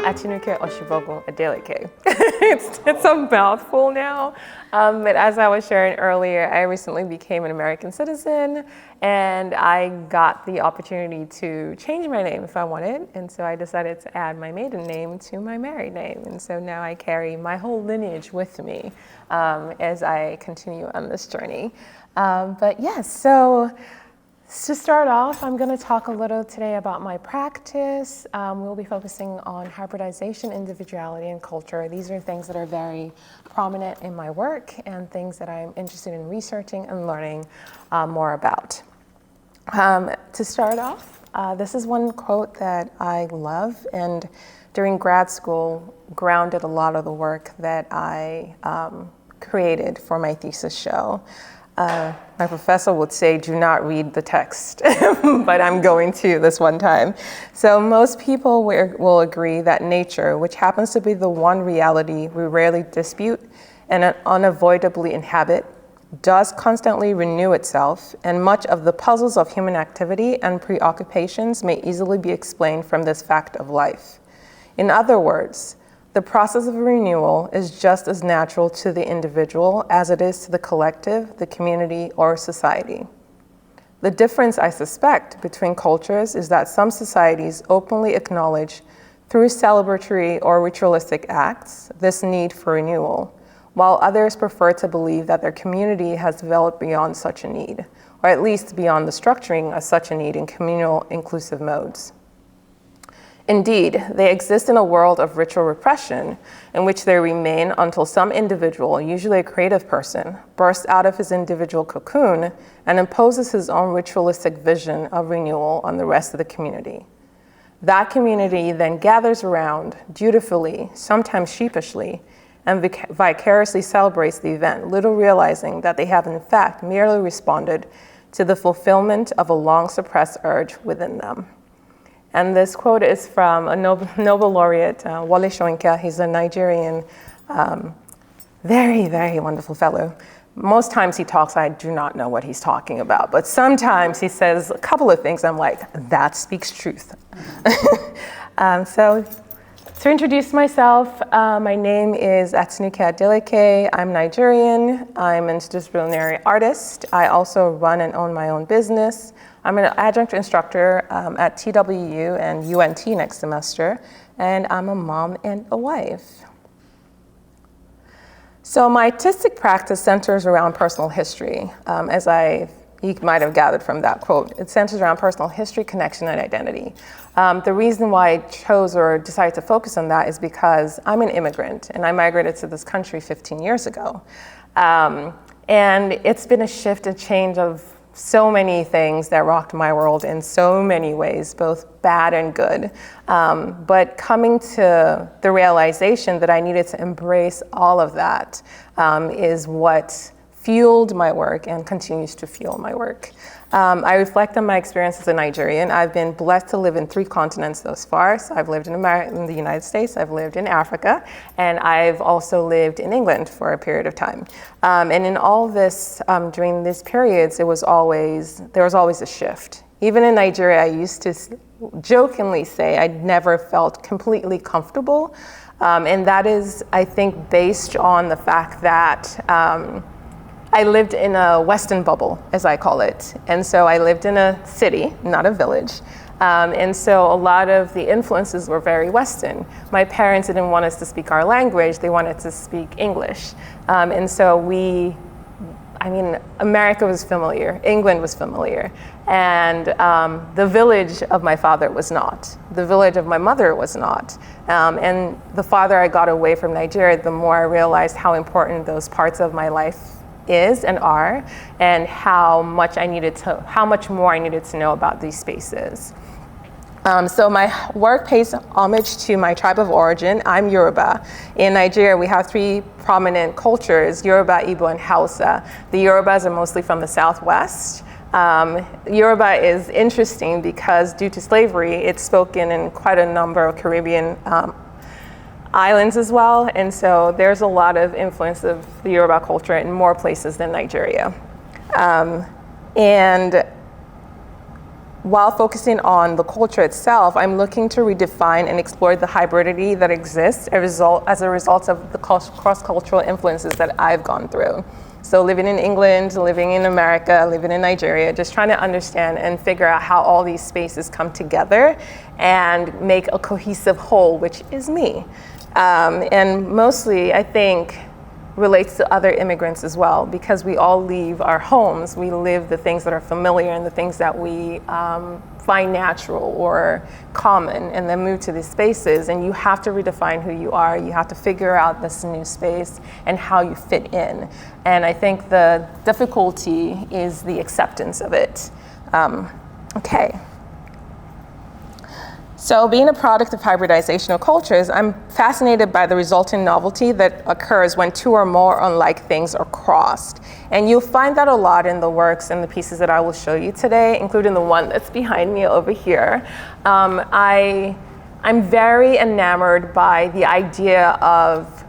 Atinuke Adeleke. It's a mouthful now, but as I was sharing earlier, I recently became an American citizen, and I got the opportunity to change my name if I wanted, and so I decided to add my maiden name to my married name, and so now I carry my whole lineage with me as I continue on this journey. But yes, so to start off, I'm going to talk a little today about my practice. We'll be focusing on hybridization, individuality, and culture. These are things that are very prominent in my work and things that I'm interested in researching and learning more about. To start off, this is one quote that I love, and during grad school grounded a lot of the work that I created for my thesis show. My professor would say, do not read the text, but I'm going to this one time. So most people will agree that nature, which happens to be the one reality we rarely dispute and unavoidably inhabit, does constantly renew itself, and much of the puzzles of human activity and preoccupations may easily be explained from this fact of life. In other words, the process of renewal is just as natural to the individual as it is to the collective, the community, or society. The difference, I suspect, between cultures is that some societies openly acknowledge, through celebratory or ritualistic acts, this need for renewal, while others prefer to believe that their community has developed beyond such a need, or at least beyond the structuring of such a need in communal inclusive modes. Indeed, they exist in a world of ritual repression in which they remain until some individual, usually a creative person, bursts out of his individual cocoon and imposes his own ritualistic vision of renewal on the rest of the community. That community then gathers around, dutifully, sometimes sheepishly, and vicariously celebrates the event, little realizing that they have in fact merely responded to the fulfillment of a long suppressed urge within them. And this quote is from a Nobel laureate, Wole Soyinka. He's a Nigerian, very, very wonderful fellow. Most times he talks, I do not know what he's talking about, but sometimes he says a couple of things, I'm like, that speaks truth. So to introduce myself, my name is Atinuke Adeleke. I'm Nigerian. I'm an interdisciplinary artist. I also run and own my own business. I'm an adjunct instructor at TWU and UNT next semester, and I'm a mom and a wife. So my artistic practice centers around personal history, you might have gathered from that quote. It centers around personal history, connection, and identity. The reason why I chose or decided to focus on that is because I'm an immigrant, and I migrated to this country 15 years ago. And it's been a shift, a change of so many things that rocked my world in so many ways, both bad and good. But coming to the realization that I needed to embrace all of that is what fueled my work and continues to fuel my work. I reflect on my experience as a Nigerian. I've been blessed to live in 3 continents thus far. So I've lived in the United States, I've lived in Africa, and I've also lived in England for a period of time. And in all this, during these periods, there was always a shift. Even in Nigeria, I used to jokingly say I'd never felt completely comfortable. And that is, I think, based on the fact that I lived in a Western bubble, as I call it. And so I lived in a city, not a village. And so a lot of the influences were very Western. My parents didn't want us to speak our language, they wanted to speak English. And so America was familiar, England was familiar. And the village of my father was not. The village of my mother was not. And the farther I got away from Nigeria, the more I realized how important those parts of my life is and are, and how much more I needed to know about these spaces. So my work pays homage to my tribe of origin. I'm Yoruba. In Nigeria, we have 3 prominent cultures, Yoruba, Igbo, and Hausa. The Yorubas are mostly from the Southwest. Yoruba is interesting because due to slavery, it's spoken in quite a number of Caribbean islands as well, and so there's a lot of influence of the Yoruba culture in more places than Nigeria. And while focusing on the culture itself, I'm looking to redefine and explore the hybridity that exists as a result of the cross-cultural influences that I've gone through. So living in England, living in America, living in Nigeria, just trying to understand and figure out how all these spaces come together and make a cohesive whole, which is me. And mostly, I think, relates to other immigrants as well, because we all leave our homes, we live the things that are familiar and the things that we find natural or common, and then move to these spaces, and you have to redefine who you are. You have to figure out this new space and how you fit in. And I think the difficulty is the acceptance of it. Okay. So being a product of hybridization of cultures, I'm fascinated by the resulting novelty that occurs when two or more unlike things are crossed. And you'll find that a lot in the works and the pieces that I will show you today, including the one that's behind me over here. I'm very enamored by the idea of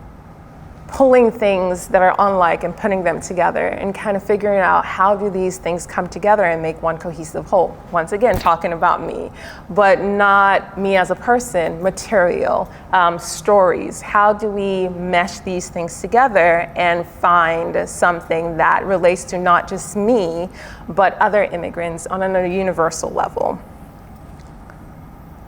pulling things that are unlike and putting them together and kind of figuring out how do these things come together and make one cohesive whole. Once again, talking about me, but not me as a person, material, stories. How do we mesh these things together and find something that relates to not just me, but other immigrants on a universal level?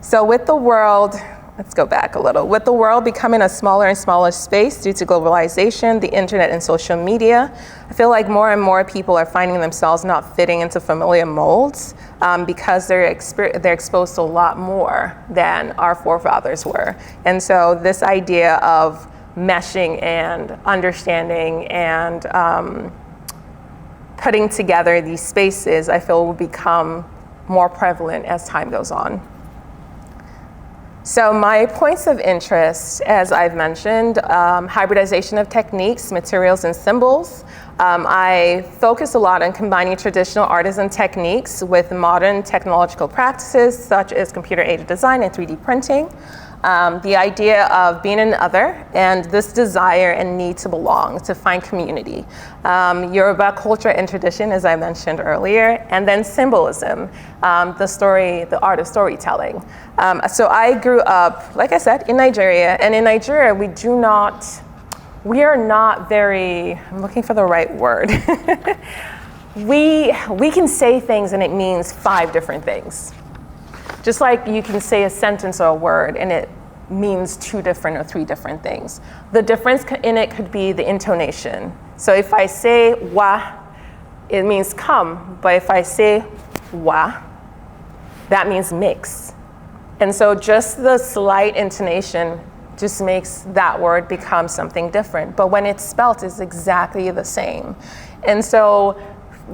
So with the world, let's go back a little. With the world becoming a smaller and smaller space due to globalization, the internet, and social media, I feel like more and more people are finding themselves not fitting into familiar molds because they're exposed to a lot more than our forefathers were. And so this idea of meshing and understanding and putting together these spaces, I feel will become more prevalent as time goes on. So my points of interest, as I've mentioned, hybridization of techniques, materials, and symbols. I focus a lot on combining traditional artisan techniques with modern technological practices, such as computer-aided design and 3D printing. The idea of being an other and this desire and need to belong, to find community. Yoruba culture and tradition, as I mentioned earlier, and then symbolism, the art of storytelling. So I grew up, like I said, in Nigeria, and in Nigeria we are not very, I'm looking for the right word. We can say things and it means 5 different things. Just like you can say a sentence or a word and it means 2 different or 3 different things. The difference in it could be the intonation. So if I say wa, it means come, but if I say wa, that means mix. And so just the slight intonation just makes that word become something different. But when it's spelt, it's exactly the same. And so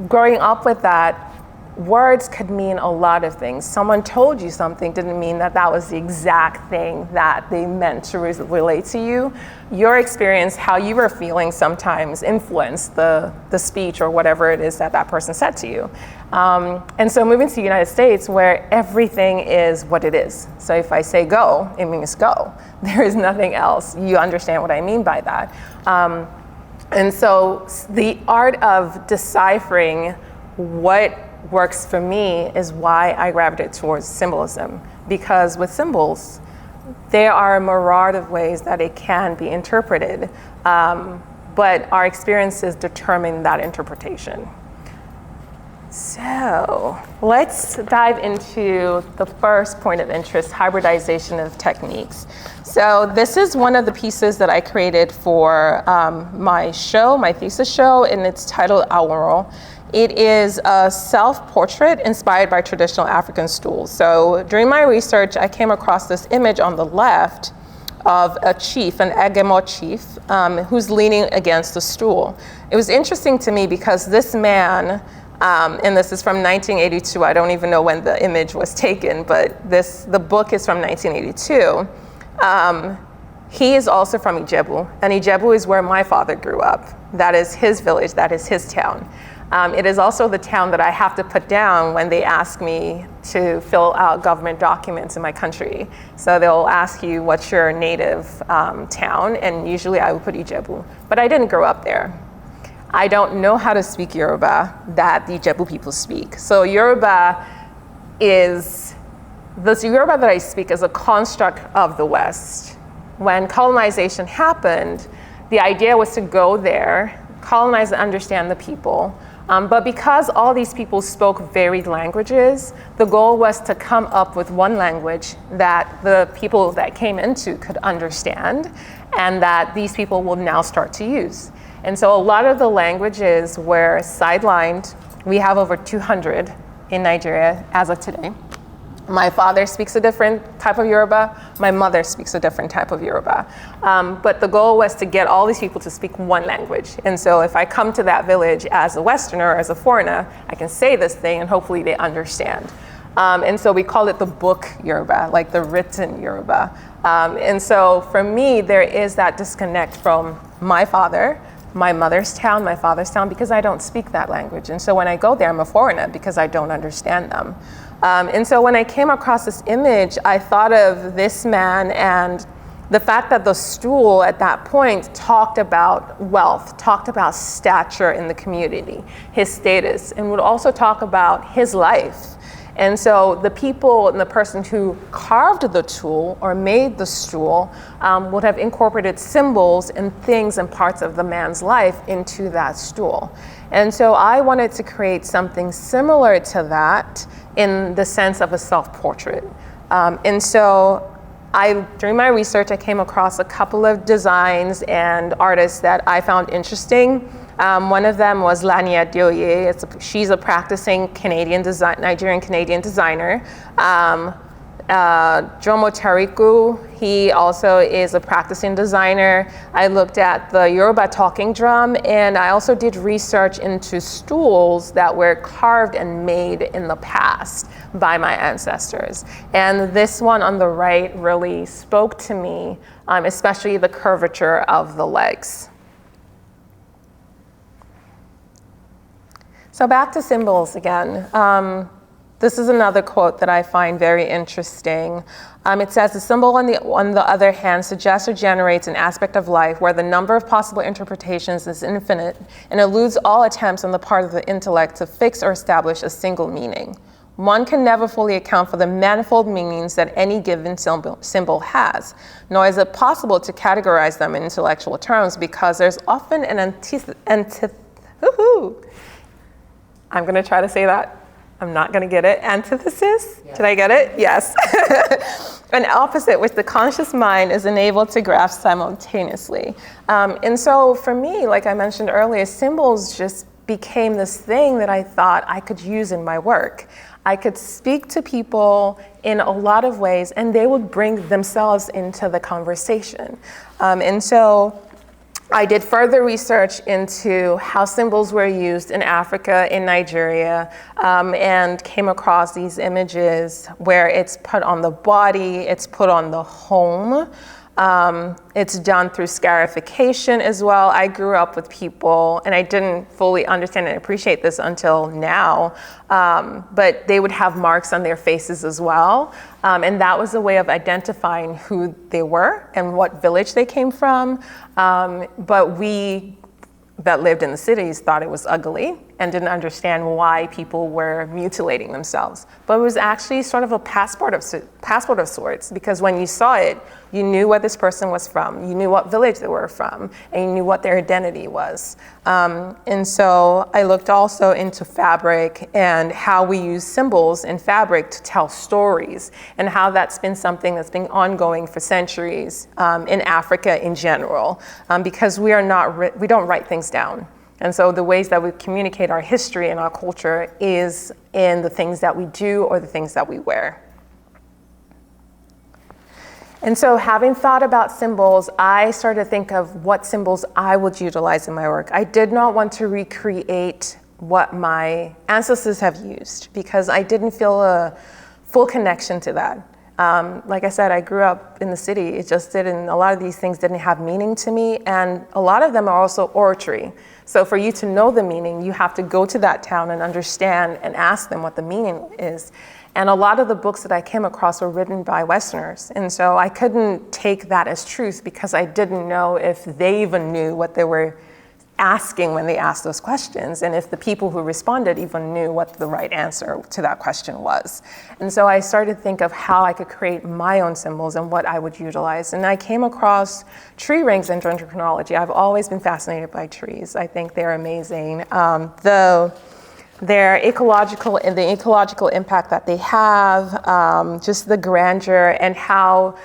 growing up with that, words could mean a lot of things. Someone told you something didn't mean that that was the exact thing that they meant to relate to you. Your experience, how you were feeling sometimes influenced the speech or whatever it is that that person said to you. And so moving to the United States where everything is what it is. So if I say go, it means go. There is nothing else. You understand what I mean by that. And so the art of deciphering what works for me is why I gravitate towards symbolism, because with symbols, there are a myriad of ways that it can be interpreted, but our experiences determine that interpretation. So let's dive into the first point of interest, hybridization of techniques. So this is one of the pieces that I created for my thesis show, and it's titled Aworo. It is a self-portrait inspired by traditional African stools. So during my research, I came across this image on the left of a chief, an Egemo chief, who's leaning against a stool. It was interesting to me because this man, and this is from 1982, I don't even know when the image was taken, but the book is from 1982. He is also from Ijebu, and Ijebu is where my father grew up. That is his village, that is his town. It is also the town that I have to put down when they ask me to fill out government documents in my country. So they'll ask you what's your native town, and usually I would put Ijebu. But I didn't grow up there. I don't know how to speak Yoruba that the Ijebu people speak. So Yoruba is, this Yoruba that I speak is a construct of the West. When colonization happened, the idea was to go there, colonize and understand the people. But because all these people spoke varied languages, the goal was to come up with one language that the people that came into could understand and that these people will now start to use. And so a lot of the languages were sidelined. We have over 200 in Nigeria as of today. My father speaks a different type of Yoruba. My mother speaks a different type of Yoruba. But the goal was to get all these people to speak one language. And so if I come to that village as a Westerner, or as a foreigner, I can say this thing and hopefully they understand. And so we call it the book Yoruba, like the written Yoruba. And so for me, there is that disconnect from my father, my mother's town, my father's town, because I don't speak that language. And so when I go there, I'm a foreigner because I don't understand them. And so when I came across this image, I thought of this man and the fact that the stool at that point talked about wealth, talked about stature in the community, his status, and would also talk about his life. And so the people and the person who carved the tool or made the stool would have incorporated symbols and things and parts of the man's life into that stool. And so I wanted to create something similar to that in the sense of a self-portrait. And so during my research, I came across a couple of designs and artists that I found interesting. One of them was Lani Adeoye. She's a practicing Nigerian Canadian designer. Jomo Tariku, he also is a practicing designer. I looked at the Yoruba talking drum, and I also did research into stools that were carved and made in the past by my ancestors. And this one on the right really spoke to me, especially the curvature of the legs. So back to symbols again. This is another quote that I find very interesting. It says, "The symbol on the other hand suggests or generates an aspect of life where the number of possible interpretations is infinite and eludes all attempts on the part of the intellect to fix or establish a single meaning. One can never fully account for the manifold meanings that any given symbol has, nor is it possible to categorize them in intellectual terms because there's often an I'm gonna try to say that. I'm not gonna get it. Antithesis? Yeah. Did I get it? Yes. An opposite which the conscious mind is enabled to grasp simultaneously. And so for me, like I mentioned earlier, symbols just became this thing that I thought I could use in my work. I could speak to people in a lot of ways and they would bring themselves into the conversation. And so I did further research into how symbols were used in Africa, in Nigeria, and came across these images where it's put on the body, it's put on the home. It's done through scarification as well. I grew up with people, and I didn't fully understand and appreciate this until now, but they would have marks on their faces as well. And that was a way of identifying who they were and what village they came from. But we that lived in the cities thought it was ugly and didn't understand why people were mutilating themselves. But it was actually sort of a passport of sorts, because when you saw it, you knew where this person was from, you knew what village they were from, and you knew what their identity was. And so I looked also into fabric and how we use symbols in fabric to tell stories, and how that's been something that's been ongoing for centuries in Africa in general, because we don't write things down. And so the ways that we communicate our history and our culture is in the things that we do or the things that we wear. And so having thought about symbols, I started to think of what symbols I would utilize in my work. I did not want to recreate what my ancestors have used because I didn't feel a full connection to that. Like I said, I grew up in the city. It just didn't, a lot of these things didn't have meaning to me. And a lot of them are also oratory. So for you to know the meaning, you have to go to that town and understand and ask them what the meaning is. And a lot of the books that I came across were written by Westerners. And so I couldn't take that as truth because I didn't know if they even knew what they were asking when they asked those questions, and if the people who responded even knew what the right answer to that question was. And so I started to think of how I could create my own symbols and what I would utilize. And I came across tree rings in dendrochronology. I've always been fascinated by trees. I think they're amazing. Their ecological impact that they have, just the grandeur and how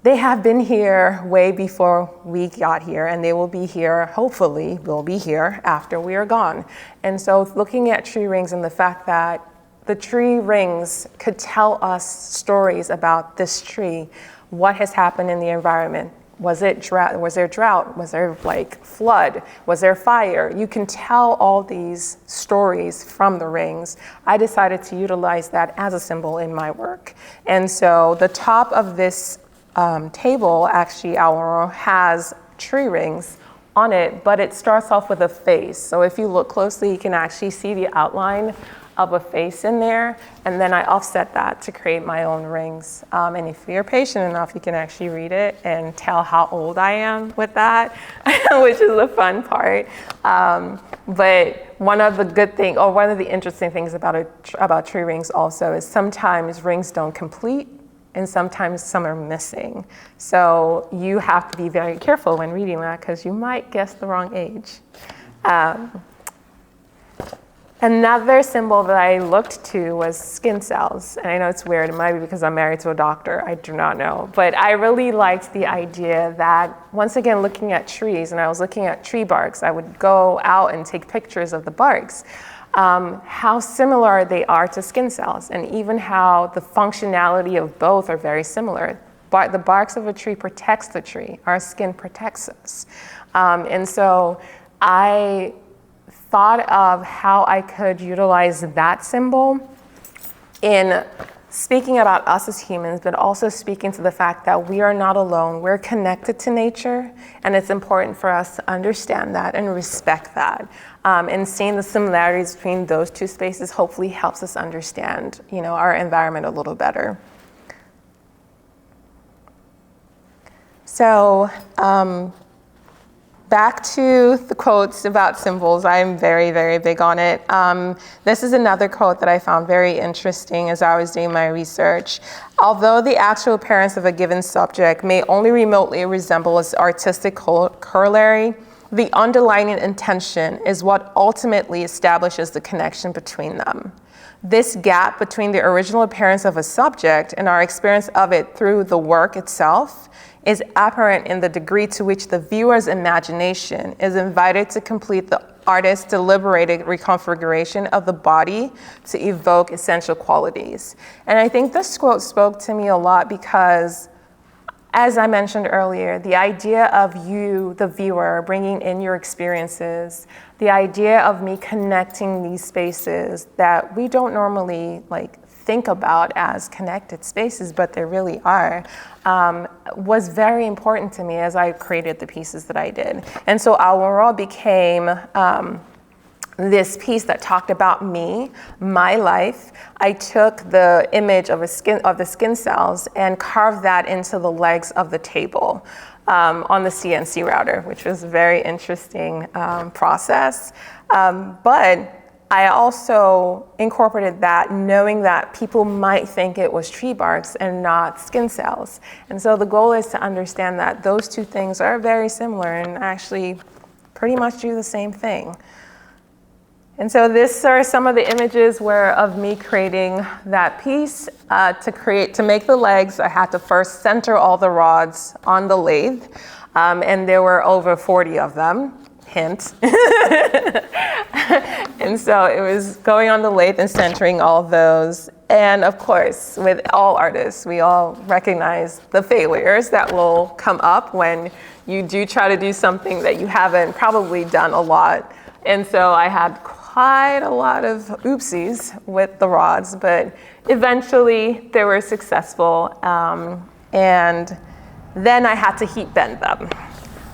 they have been here way before we got here, and they will be here, hopefully will be here after we are gone. And so looking at tree rings and the fact that the tree rings could tell us stories about this tree, what has happened in the environment. Was there drought? Was there like flood? Was there fire? You can tell all these stories from the rings. I decided to utilize that as a symbol in my work. And so the top of this table, actually, has tree rings on it, but it starts off with a face. So if you look closely, you can actually see the outline of a face in there, and then I offset that to create my own rings. And if you're patient enough, you can actually read it and tell how old I am with that, which is the fun part. But one of the interesting things about tree rings also is sometimes rings don't complete, and sometimes some are missing. So you have to be very careful when reading that because you might guess the wrong age. Another symbol that I looked to was skin cells. And I know it's weird, it might be because I'm married to a doctor, I do not know. But I really liked the idea that, once again, looking at trees, and I was looking at tree barks, I would go out and take pictures of the barks. How similar they are to skin cells, and even how the functionality of both are very similar. But the barks of a tree protects the tree, our skin protects us. And so I thought of how I could utilize that symbol in speaking about us as humans, but also speaking to the fact that we are not alone. We're connected to nature, and it's important for us to understand that and respect that. And seeing the similarities between those two spaces hopefully helps us understand, our environment a little better. So, back to the quotes about symbols. I'm very, very big on it. This is another quote that I found very interesting as I was doing my research. Although the actual appearance of a given subject may only remotely resemble its artistic corollary, the underlying intention is what ultimately establishes the connection between them. This gap between the original appearance of a subject and our experience of it through the work itself is apparent in the degree to which the viewer's imagination is invited to complete the artist's deliberated reconfiguration of the body to evoke essential qualities. And I think this quote spoke to me a lot because, as I mentioned earlier, the idea of you, the viewer, bringing in your experiences, the idea of me connecting these spaces that we don't normally think about as connected spaces, but they really are, was very important to me as I created the pieces that I did. And so Our World became this piece that talked about me, my life. I took the image of the skin cells and carved that into the legs of the table on the CNC router, which was a very interesting process. But I also incorporated that knowing that people might think it was tree barks and not skin cells. And so the goal is to understand that those two things are very similar and actually pretty much do the same thing. And so these are some of the images of me creating that piece. To make the legs, I had to first center all the rods on the lathe, and there were over 40 of them. Hint. And so it was going on the lathe and centering all of those. And of course, with all artists, we all recognize the failures that will come up when you do try to do something that you haven't probably done a lot. And so I had quite a lot of oopsies with the rods, but eventually they were successful. And then I had to heat bend them,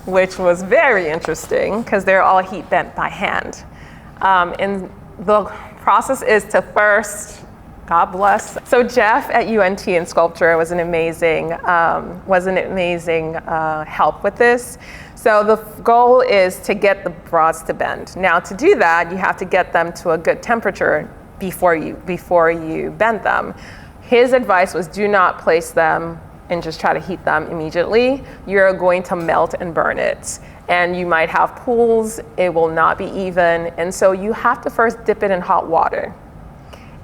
which was very interesting because they're all heat bent by hand. And the process is to first, God bless. So Jeff at UNT in Sculptor was an amazing help with this. So the goal is to get the rods to bend. Now to do that, you have to get them to a good temperature before you bend them. His advice was do not place them and just try to heat them immediately. You're going to melt and burn it. And you might have pools, it will not be even. And so you have to first dip it in hot water.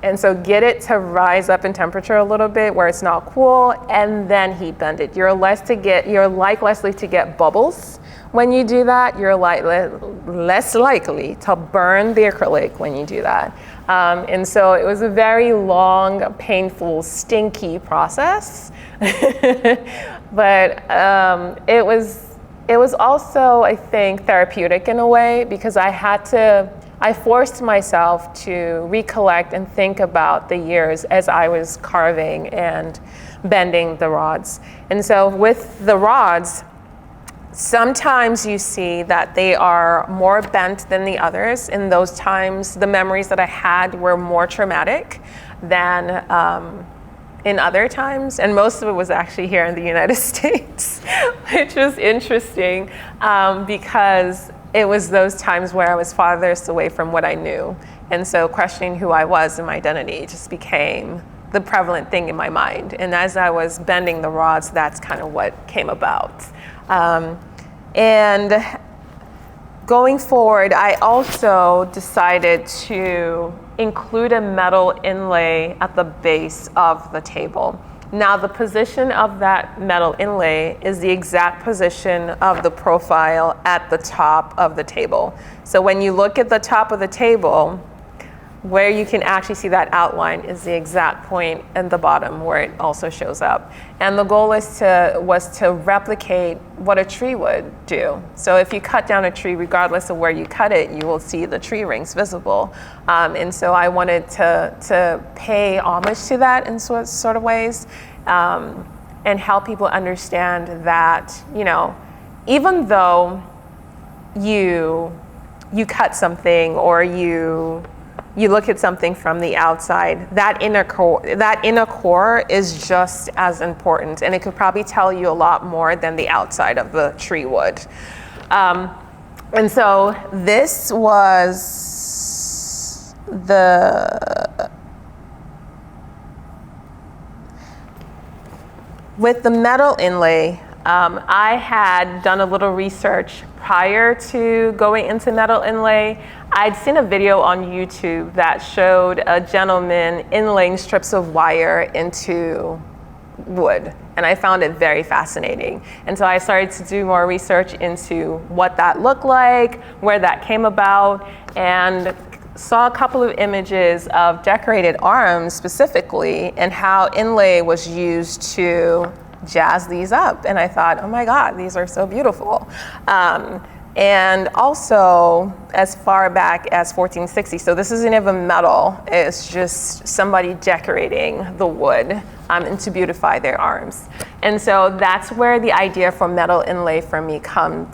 And so get it to rise up in temperature a little bit where it's not cool, and then heat bend it. You're less likely to get bubbles when you do that. You're less likely to burn the acrylic when you do that. And so it was a very long, painful, stinky process. But it was also, I think, therapeutic in a way, because I forced myself to recollect and think about the years as I was carving and bending the rods. And so with the rods, sometimes you see that they are more bent than the others. In those times, the memories that I had were more traumatic than in other times. And most of it was actually here in the United States, which was interesting because it was those times where I was farthest away from what I knew. And so questioning who I was and my identity just became the prevalent thing in my mind. And as I was bending the rods, that's kind of what came about. And going forward, I also decided to include a metal inlay at the base of the table. Now, the position of that metal inlay is the exact position of the profile at the top of the table. So when you look at the top of the table, where you can actually see that outline is the exact point at the bottom where it also shows up. And the goal was to replicate what a tree would do. So if you cut down a tree, regardless of where you cut it, you will see the tree rings visible. And so I wanted to pay homage to that in sort of ways, and help people understand that, even though you cut something or you look at something from the outside, that inner core is just as important, and it could probably tell you a lot more than the outside of the tree would. And so this was with the metal inlay. I had done a little research prior to going into metal inlay. I'd seen a video on YouTube that showed a gentleman inlaying strips of wire into wood, and I found it very fascinating. And so I started to do more research into what that looked like, where that came about, and saw a couple of images of decorated arms specifically, and how inlay was used to jazz these up. And I thought, oh my God, these are so beautiful. And also as far back as 1460, so this isn't even metal, it's just somebody decorating the wood and to beautify their arms. And so that's where the idea for metal inlay for me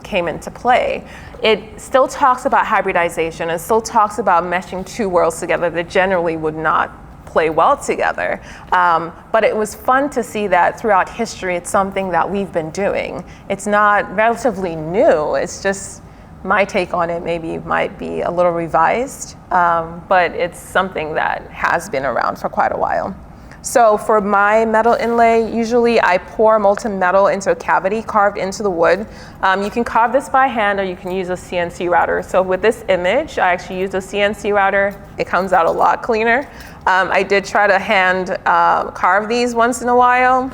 came into play. It still talks about hybridization, it still talks about meshing two worlds together that generally would not play well together. But it was fun to see that throughout history, it's something that we've been doing. It's not relatively new, it's just my take on it might be a little revised, but it's something that has been around for quite a while. So for my metal inlay, usually I pour molten metal into a cavity carved into the wood. You can carve this by hand or you can use a CNC router. So with this image, I actually used a CNC router. It comes out a lot cleaner. I did try to hand carve these once in a while.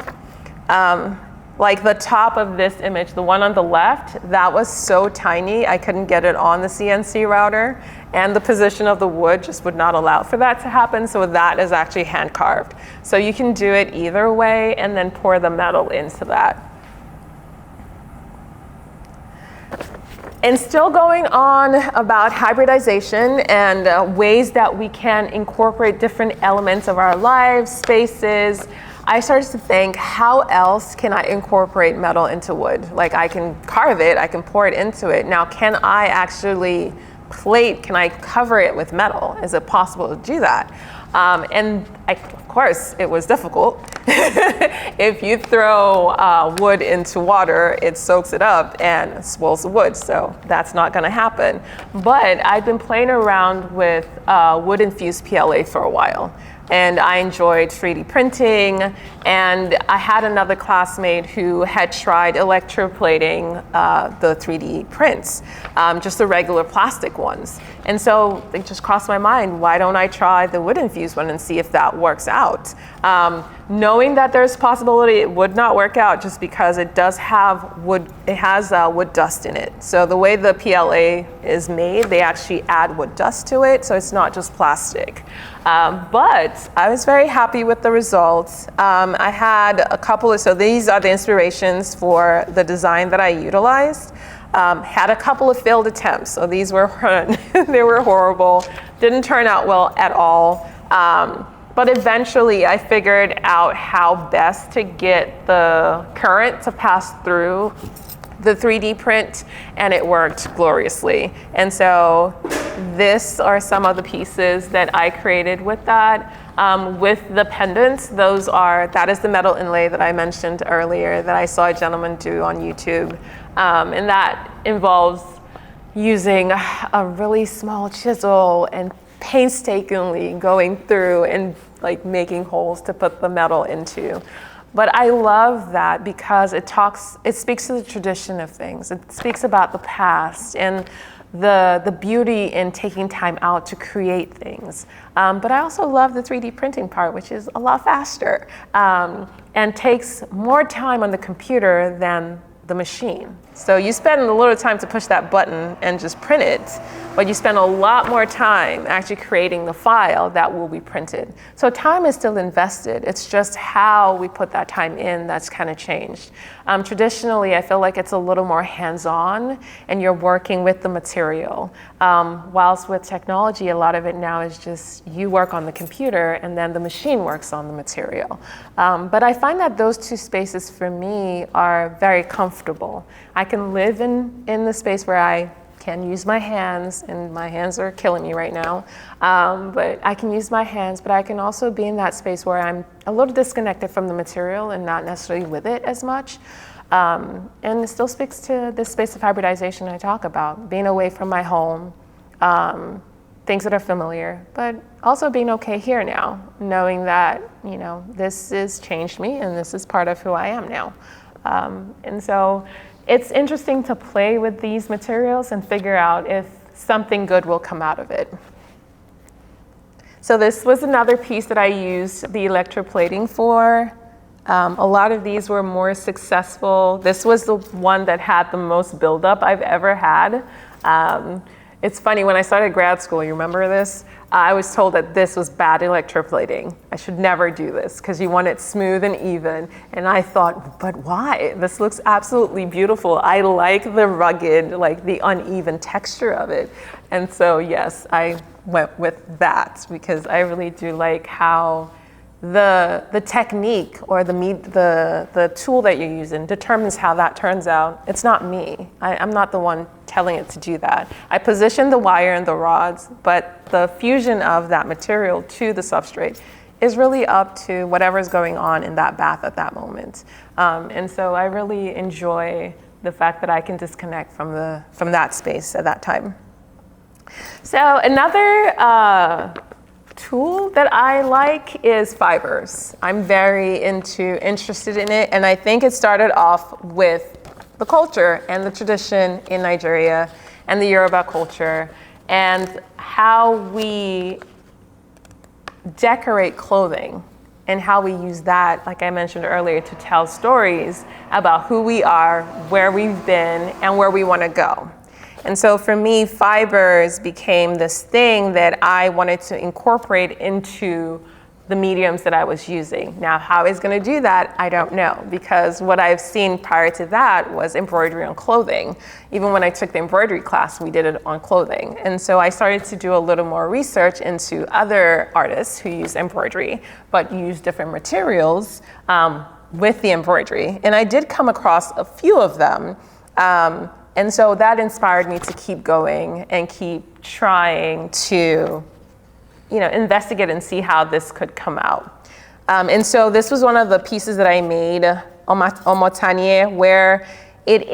Like the top of this image, the one on the left, that was so tiny, I couldn't get it on the CNC router, and the position of the wood just would not allow for that to happen, so that is actually hand carved. So you can do it either way and then pour the metal into that. And still going on about hybridization and ways that we can incorporate different elements of our lives, spaces, I started to think, how else can I incorporate metal into wood? Like I can carve it, I can pour it into it. Now, can I actually plate, can I cover it with metal? Is it possible to do that? Of course, it was difficult. If you throw wood into water, it soaks it up and spoils the wood, so that's not gonna happen. But I've been playing around with wood-infused PLA for a while. And I enjoyed 3D printing, and I had another classmate who had tried electroplating the 3D prints, just the regular plastic ones. And so it just crossed my mind, why don't I try the wood-infused one and see if that works out? Knowing that there's possibility it would not work out just because it does have wood, it has wood dust in it. So the way the PLA is made, they actually add wood dust to it, so it's not just plastic. But I was very happy with the results. I had a couple of, so these are the inspirations for the design that I utilized. Had a couple of failed attempts, so these were, they were horrible, didn't turn out well at all. But eventually I figured out how best to get the current to pass through the 3D print, and it worked gloriously. And so this are some of the pieces that I created with that. With the pendants, that is the metal inlay that I mentioned earlier that I saw a gentleman do on YouTube. And that involves using a really small chisel and painstakingly going through and like making holes to put the metal into. But I love that because it speaks to the tradition of things. It speaks about the past and the beauty in taking time out to create things. But I also love the 3D printing part, which is a lot faster and takes more time on the computer than the machine. So you spend a little time to push that button and just print it, but you spend a lot more time actually creating the file that will be printed. So time is still invested. It's just how we put that time in that's kind of changed. Traditionally, I feel like it's a little more hands-on and you're working with the material. Whilst with technology, a lot of it now is just you work on the computer and then the machine works on the material. But I find that those two spaces for me are very comfortable. I can live in the space where I can use my hands, and my hands are killing me right now, but I can use my hands, but I can also be in that space where I'm a little disconnected from the material and not necessarily with it as much. And it still speaks to this space of hybridization I talk about, being away from my home, things that are familiar, but also being okay here now, knowing that, you know, this has changed me and this is part of who I am now. And so it's interesting to play with these materials and figure out if something good will come out of it. So this was another piece that I used the electroplating for. A lot of these were more successful. This was the one that had the most buildup I've ever had. It's funny, when I started grad school, you remember this? I was told that this was bad electroplating. I should never do this because you want it smooth and even. And I thought, but why? This looks absolutely beautiful. I like the rugged, like the uneven texture of it. And so yes, I went with that because I really do like how the technique or the tool that you're using determines how that turns out. It's not me. I'm not the one telling it to do that. I position the wire and the rods, but the fusion of that material to the substrate is really up to whatever's going on in that bath at that moment. And so I really enjoy the fact that I can disconnect from that space at that time. So another tool that I like is fibers. I'm very interested in it, and I think it started off with the culture and the tradition in Nigeria and the Yoruba culture and how we decorate clothing and how we use that, like I mentioned earlier, to tell stories about who we are, where we've been, and where we want to go. And so for me, fibers became this thing that I wanted to incorporate into the mediums that I was using. Now, how I was going to do that, I don't know, because what I've seen prior to that was embroidery on clothing. Even when I took the embroidery class, we did it on clothing. And so I started to do a little more research into other artists who use embroidery, but use different materials with the embroidery. And I did come across a few of them. And so that inspired me to keep going and keep trying to, investigate and see how this could come out. And so this was one of the pieces that I made, Omotanie, where it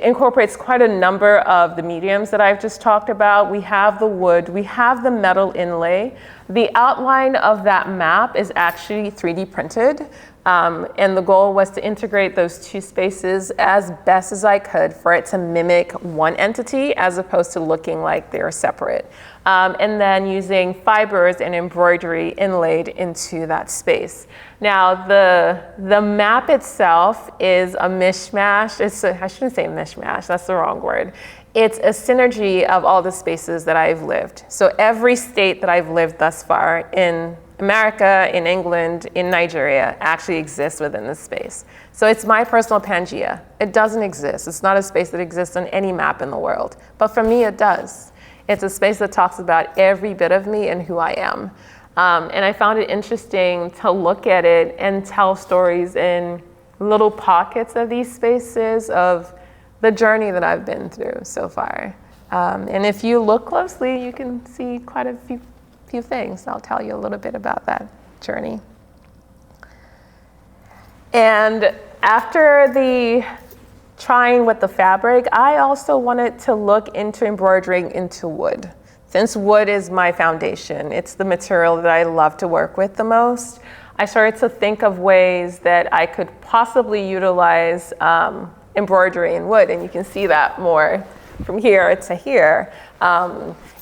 incorporates quite a number of the mediums that I've just talked about. We have the wood, we have the metal inlay. The outline of that map is actually 3D printed. And the goal was to integrate those two spaces as best as I could for it to mimic one entity as opposed to looking like they're separate. And then using fibers and embroidery inlaid into that space. Now, the map itself is a mishmash. I shouldn't say mishmash, that's the wrong word. It's a synergy of all the spaces that I've lived. So every state that I've lived thus far in America, in England, in Nigeria actually exists within this space. So it's my personal Pangea. It doesn't exist. It's not a space that exists on any map in the world. But for me, it does. It's a space that talks about every bit of me and who I am. And I found it interesting to look at it and tell stories in little pockets of these spaces of the journey that I've been through so far. And if you look closely, you can see quite a few things. I'll tell you a little bit about that journey. And after the trying with the fabric, I also wanted to look into embroidering into wood. Since wood is my foundation, it's the material that I love to work with the most, I started to think of ways that I could possibly utilize embroidery in wood, and you can see that more from here to here.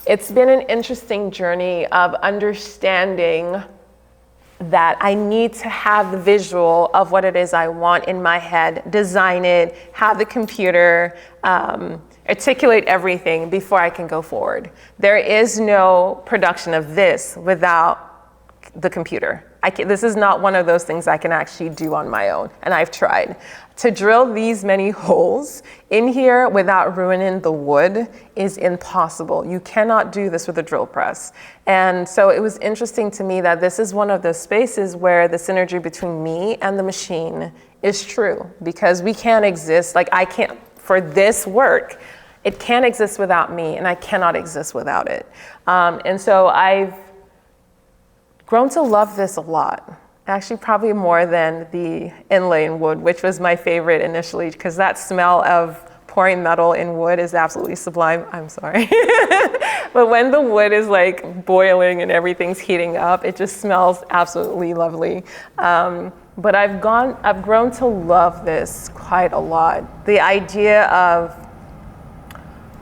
It's been an interesting journey of understanding that I need to have the visual of what it is I want in my head, design it, have the computer, articulate everything before I can go forward. There is no production of this without the computer. This is not one of those things I can actually do on my own, and I've tried. To drill these many holes in here without ruining the wood is impossible. You cannot do this with a drill press. And so it was interesting to me that this is one of those spaces where the synergy between me and the machine is true, because we can't exist, I can't, for this work, it can't exist without me, and I cannot exist without it. And so I've grown to love this a lot. Actually, probably more than the inlay in wood, which was my favorite initially, because that smell of pouring metal in wood is absolutely sublime. I'm sorry. But when the wood is boiling and everything's heating up, it just smells absolutely lovely. But I've grown to love this quite a lot. The idea of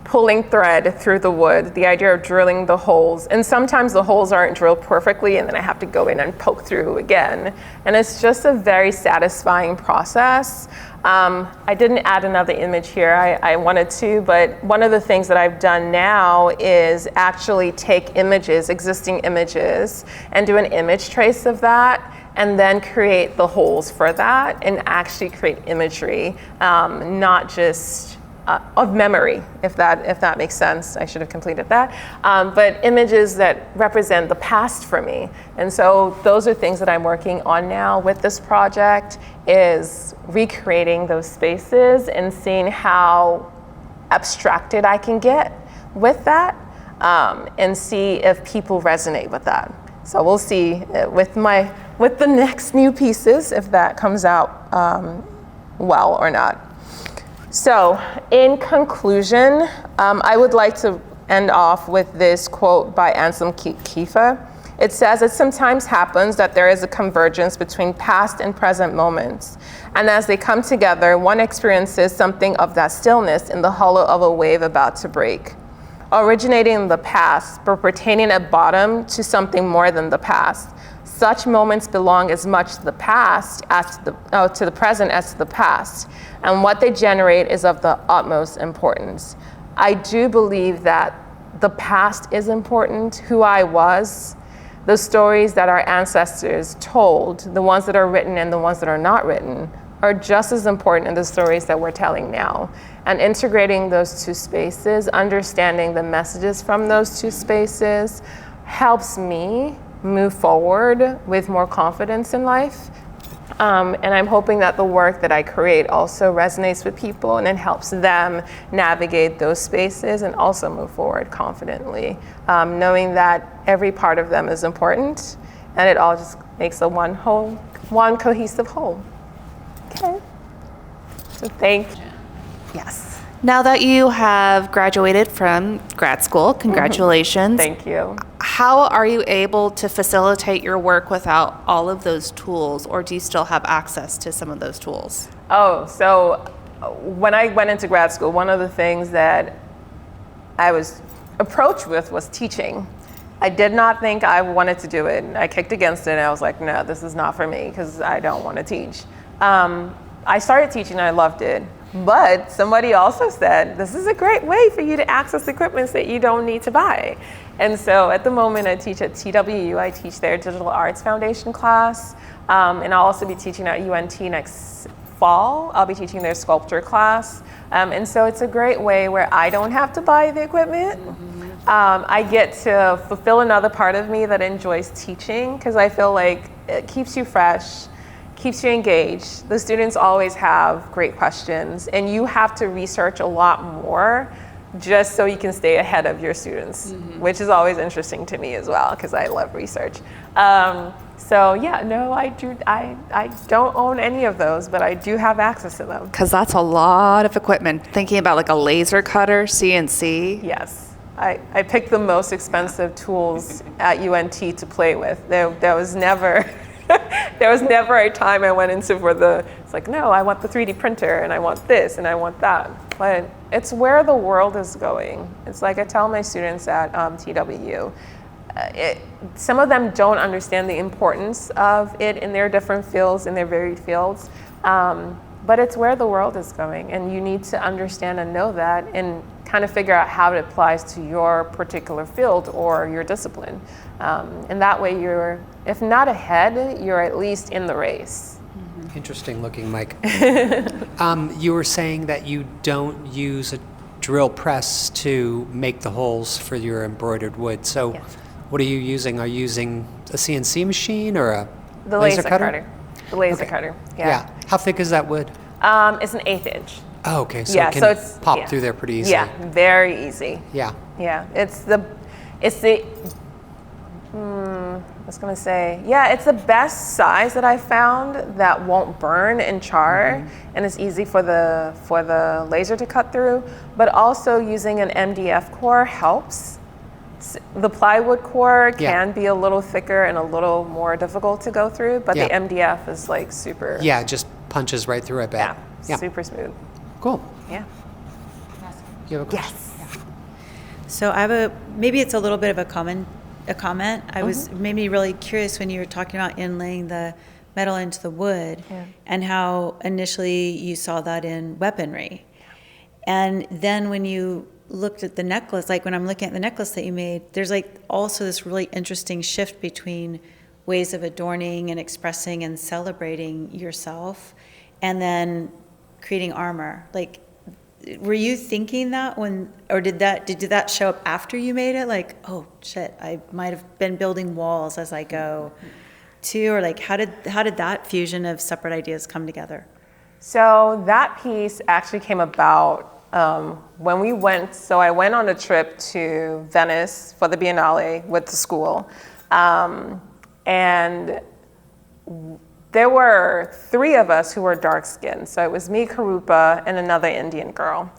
pulling thread through the wood, the idea of drilling the holes, and sometimes the holes aren't drilled perfectly and then I have to go in and poke through again. And it's just a very satisfying process. I didn't add another image here, I wanted to, but one of the things that I've done now is actually take images, existing images, and do an image trace of that, and then create the holes for that and actually create imagery, not just of memory, if that makes sense. I should have completed that. But images that represent the past for me. And so those are things that I'm working on now with this project, is recreating those spaces and seeing how abstracted I can get with that, and see if people resonate with that. So we'll see with the next new pieces if that comes out well or not. So in conclusion, I would like to end off with this quote by Anselm Kiefer. It says, "It sometimes happens that there is a convergence between past and present moments. And as they come together, one experiences something of that stillness in the hollow of a wave about to break. Originating in the past, but pertaining at bottom to something more than the past. Such moments belong as much to the past as to the present as to the past, and what they generate is of the utmost importance." I do believe that the past is important, who I was, the stories that our ancestors told, the ones that are written and the ones that are not written, are just as important in the stories that we're telling now. And integrating those two spaces, understanding the messages from those two spaces, helps me move forward with more confidence in life. And I'm hoping that the work that I create also resonates with people and it helps them navigate those spaces and also move forward confidently, knowing that every part of them is important and it all just makes a one cohesive whole. Okay. So thank you. Yes. Now that you have graduated from grad school, congratulations. Thank you. How are you able to facilitate your work without all of those tools, or do you still have access to some of those tools? Oh, so when I went into grad school, one of the things that I was approached with was teaching. I did not think I wanted to do it. I kicked against it and I was like, no, this is not for me because I don't want to teach. I started teaching and I loved it. But somebody also said, this is a great way for you to access equipment that you don't need to buy. And so at the moment I teach at TWU, I teach their Digital Arts Foundation class. And I'll also be teaching at UNT next fall. I'll be teaching their Sculptor class. And so it's a great way where I don't have to buy the equipment. I get to fulfill another part of me that enjoys teaching because I feel like it keeps you fresh, keeps you engaged. The students always have great questions and you have to research a lot more just so you can stay ahead of your students, which is always interesting to me as well because I love research. So yeah, no, I don't own any of those, but I do have access to them. Because that's a lot of equipment. Thinking about like a laser cutter, CNC. Yes, I picked the most expensive tools at UNT to play with. There was never there was never a time I went into it's like, no, I want the 3D printer and I want this and I want that. But it's where the world is going. It's like I tell my students at TWU, some of them don't understand the importance of it in their different fields, in their varied fields. But it's where the world is going and you need to understand and know that and kind of figure out how it applies to your particular field or your discipline. And that way you're, if not ahead, you're at least in the race. Interesting looking, Mike. You were saying that you don't use a drill press to make the holes for your embroidered wood. So Yes. what are you using? Are you using a CNC machine or a The laser cutter. The laser cutter, yeah. How thick is that wood? It's an 1/8 inch. Oh, okay. So Yeah, it can so it's- pop yeah. through there pretty easily. Yeah, very easy. Yeah. Yeah, it's the best size that I found that won't burn and char, and it's easy for the laser to cut through. But also using an MDF core helps. The plywood core can be a little thicker and a little more difficult to go through, but the MDF is like super. Yeah, it just punches right through, I bet. Yeah, super smooth. Cool. Yeah. You have a question? Yes. So I have maybe it's a little bit of a comment. Made me really curious when you were talking about inlaying the metal into the wood and how initially you saw that in weaponry. And then when you looked at the necklace, like when I'm looking at the necklace that you made, there's like also this really interesting shift between ways of adorning and expressing and celebrating yourself and then creating armor. Like, were you thinking that did that show up after you made it? Like, oh shit, I might have been building walls as I go too, or like how did that fusion of separate ideas come together? So that piece actually came about when we went. So I went on a trip to Venice for the Biennale with the school, and there were 3 of us who were dark skinned. So it was me, Karupa, and another Indian girl.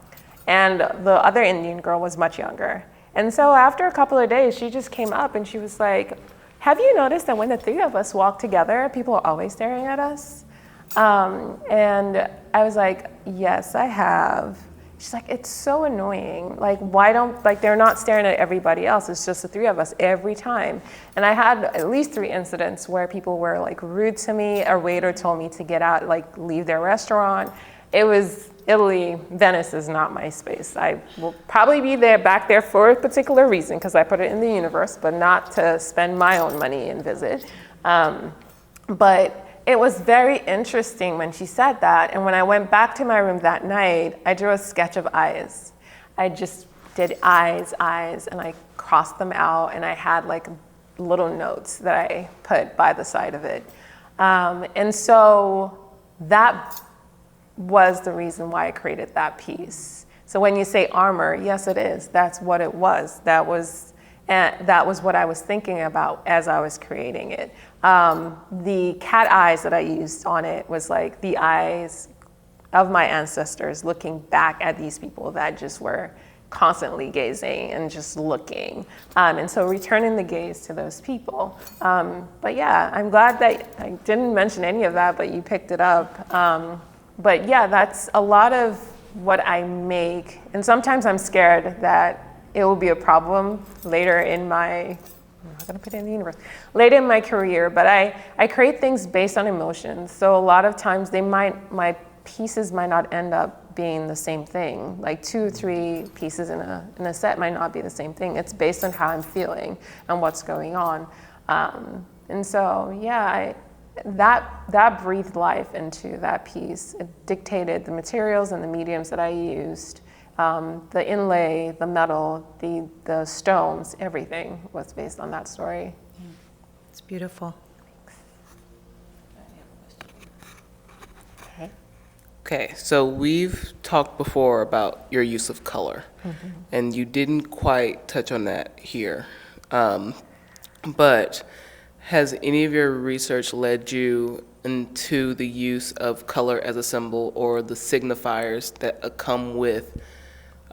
And the other Indian girl was much younger. And so after a couple of days, she just came up and she was like, have you noticed that when the 3 of us walk together, people are always staring at us? And I was like, yes, I have. She's like, it's so annoying. Like, they're not staring at everybody else. It's just the 3 of us every time. And I had at least 3 incidents where people were like rude to me. A waiter told me to get out, like leave their restaurant. It was Italy. Venice is not my space. I will probably be back there for a particular reason because I put it in the universe, but not to spend my own money and visit. But it was very interesting when she said that, and when I went back to my room that night, I drew a sketch of eyes. I just did eyes, and I crossed them out, and I had like little notes that I put by the side of it. And so that was the reason why I created that piece. So when you say armor, yes, it is. That's what it was. That was what I was thinking about as I was creating it. The cat eyes that I used on it was like the eyes of my ancestors looking back at these people that just were constantly gazing and just looking. And so returning the gaze to those people. But yeah, I'm glad that I didn't mention any of that, but you picked it up. But yeah, that's a lot of what I make. And sometimes I'm scared that it will be a problem later in my, I'm not gonna put it in the universe, later in my career, but I create things based on emotions. So a lot of times my pieces might not end up being the same thing. Like 2 or 3 pieces in a set might not be the same thing. It's based on how I'm feeling and what's going on. And so, yeah, that breathed life into that piece. It dictated the materials and the mediums that I used, the inlay, the metal, the stones, everything was based on that story. It's beautiful. Okay, so we've talked before about your use of color, and you didn't quite touch on that here. But has any of your research led you into the use of color as a symbol or the signifiers that come with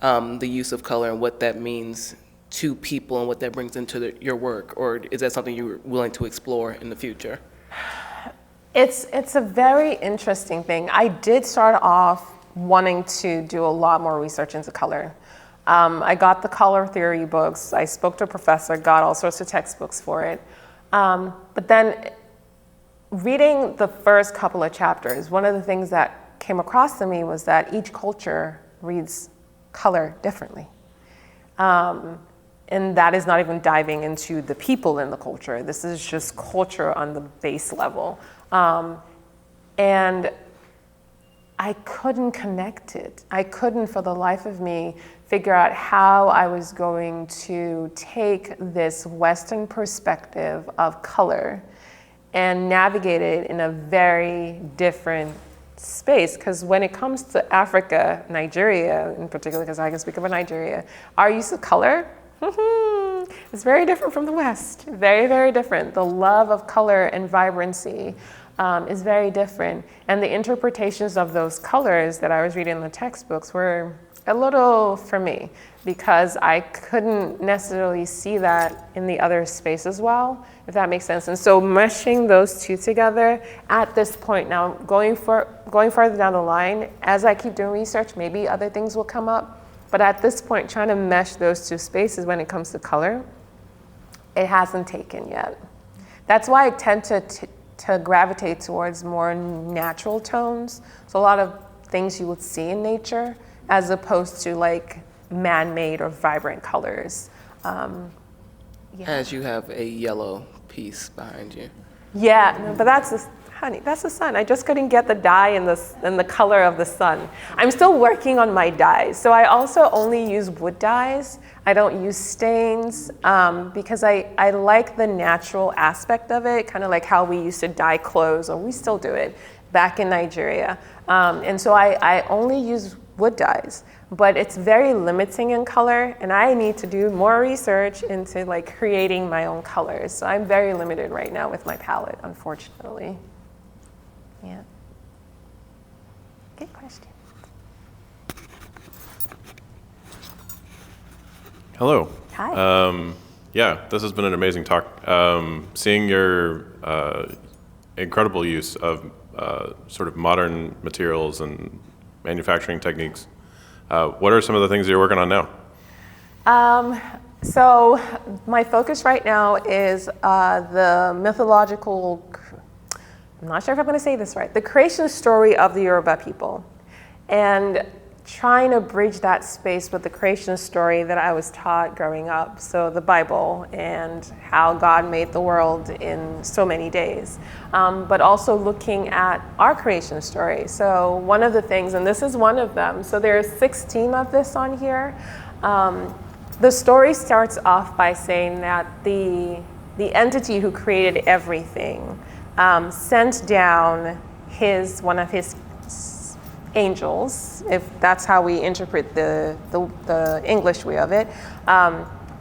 the use of color and what that means to people and what that brings into your work? Or is that something you're willing to explore in the future? It's a very interesting thing. I did start off wanting to do a lot more research into color. I got the color theory books. I spoke to a professor, got all sorts of textbooks for it. But then reading the first couple of chapters, one of the things that came across to me was that each culture reads color differently. And that is not even diving into the people in the culture. This is just culture on the base level. And I couldn't connect it. I couldn't, for the life of me, figure out how I was going to take this Western perspective of color and navigate it in a very different space. Because when it comes to Africa, Nigeria in particular, because I can speak about Nigeria, our use of color, it's very different from the West. Very, very different. The love of color and vibrancy is very different. And the interpretations of those colors that I was reading in the textbooks were a little for me, because I couldn't necessarily see that in the other space as well, if that makes sense. And so meshing those two together at this point now, going farther down the line, as I keep doing research, maybe other things will come up. But at this point, trying to mesh those two spaces when it comes to color, it hasn't taken yet. That's why I tend to gravitate towards more natural tones. So a lot of things you would see in nature, as opposed to like man-made or vibrant colors. As you have a yellow piece behind you. Yeah, no, but that's the sun. I just couldn't get the dye and the color of the sun. I'm still working on my dyes. So I also only use wood dyes. I don't use stains because I like the natural aspect of it, kind of like how we used to dye clothes, or we still do it back in Nigeria. And so I only use wood dyes, but it's very limiting in color, and I need to do more research into like creating my own colors. So I'm very limited right now with my palette, unfortunately. Yeah. Good question. Hello. Hi. Yeah, this has been an amazing talk. Seeing your incredible use of sort of modern materials and manufacturing techniques. What are some of the things you're working on now? So my focus right now is the mythological, I'm not sure if I'm going to say this right, the creation story of the Yoruba people, and trying to bridge that space with the creation story that I was taught growing up. So the Bible and how God made the world in so many days, but also looking at our creation story. So one of the things, and this is one of them, so there's 16 of this on here. The story starts off by saying that the entity who created everything sent down one of his angels, if that's how we interpret the English way of it.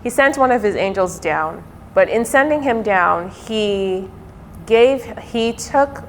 He sent one of his angels down, but in sending him down, he took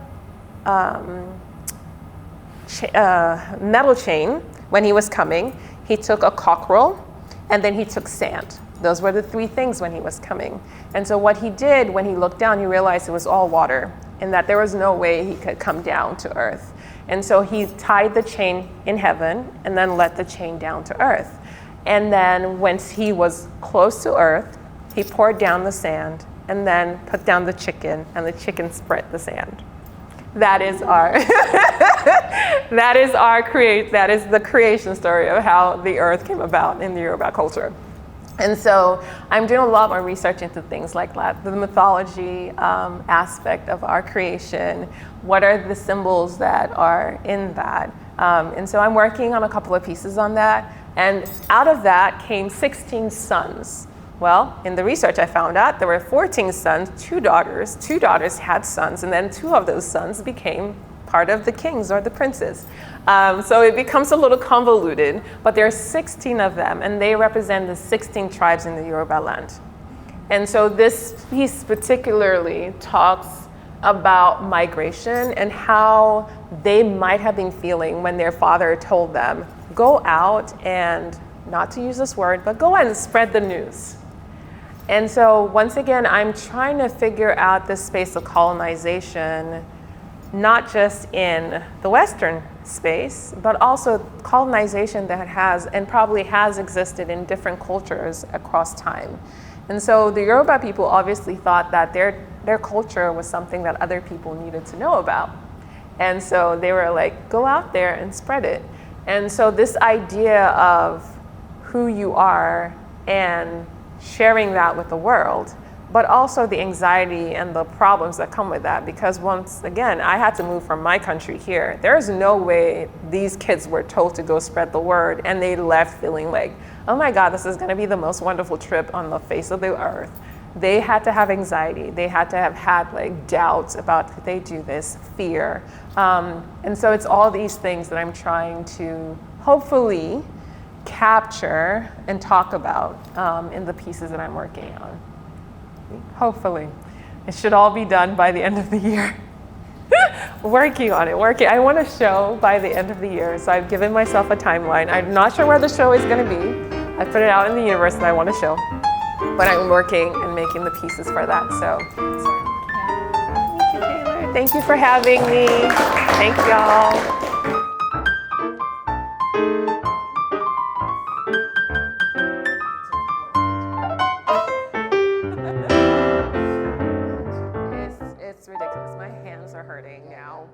metal chain when he was coming. He took a cockerel, and then he took sand. Those were the three things when he was coming. And so what he did when he looked down, he realized it was all water and that there was no way he could come down to earth. And so he tied the chain in heaven and then let the chain down to earth. And then once he was close to earth, he poured down the sand and then put down the chicken, and the chicken spread the sand. That is that is the creation story of how the earth came about in the Yoruba culture. And so I'm doing a lot more research into things like that, the mythology aspect of our creation. What are the symbols that are in that? And so I'm working on a couple of pieces on that. And out of that came 16 sons. Well, in the research I found out there were 14 sons, 2 daughters. 2 daughters had sons, and then 2 of those sons became part of the kings or the princes. So it becomes a little convoluted, but there are 16 of them, and they represent the 16 tribes in the Yoruba land. And so this piece particularly talks about migration and how they might have been feeling when their father told them, go out and, not to use this word, but go out and spread the news. And so once again, I'm trying to figure out this space of colonization, not just in the Western space, but also colonization that has and probably has existed in different cultures across time. And so the Yoruba people obviously thought that their culture was something that other people needed to know about. And so they were like, go out there and spread it. And so this idea of who you are and sharing that with the world, but also the anxiety and the problems that come with that. Because once again, I had to move from my country here. There's no way these kids were told to go spread the word and they left feeling like, oh my God, this is gonna be the most wonderful trip on the face of the earth. They had to have anxiety. They had to have had like doubts about could they do this, fear. And so it's all these things that I'm trying to hopefully capture and talk about in the pieces that I'm working on. Hopefully. It should all be done by the end of the year. Working on it, I want to show by the end of the year, so I've given myself a timeline. I'm not sure where the show is going to be. I put it out in the universe and I want to show, but I'm working and making the pieces for that, so. Thank you, Taylor. Thank you for having me. Thank y'all.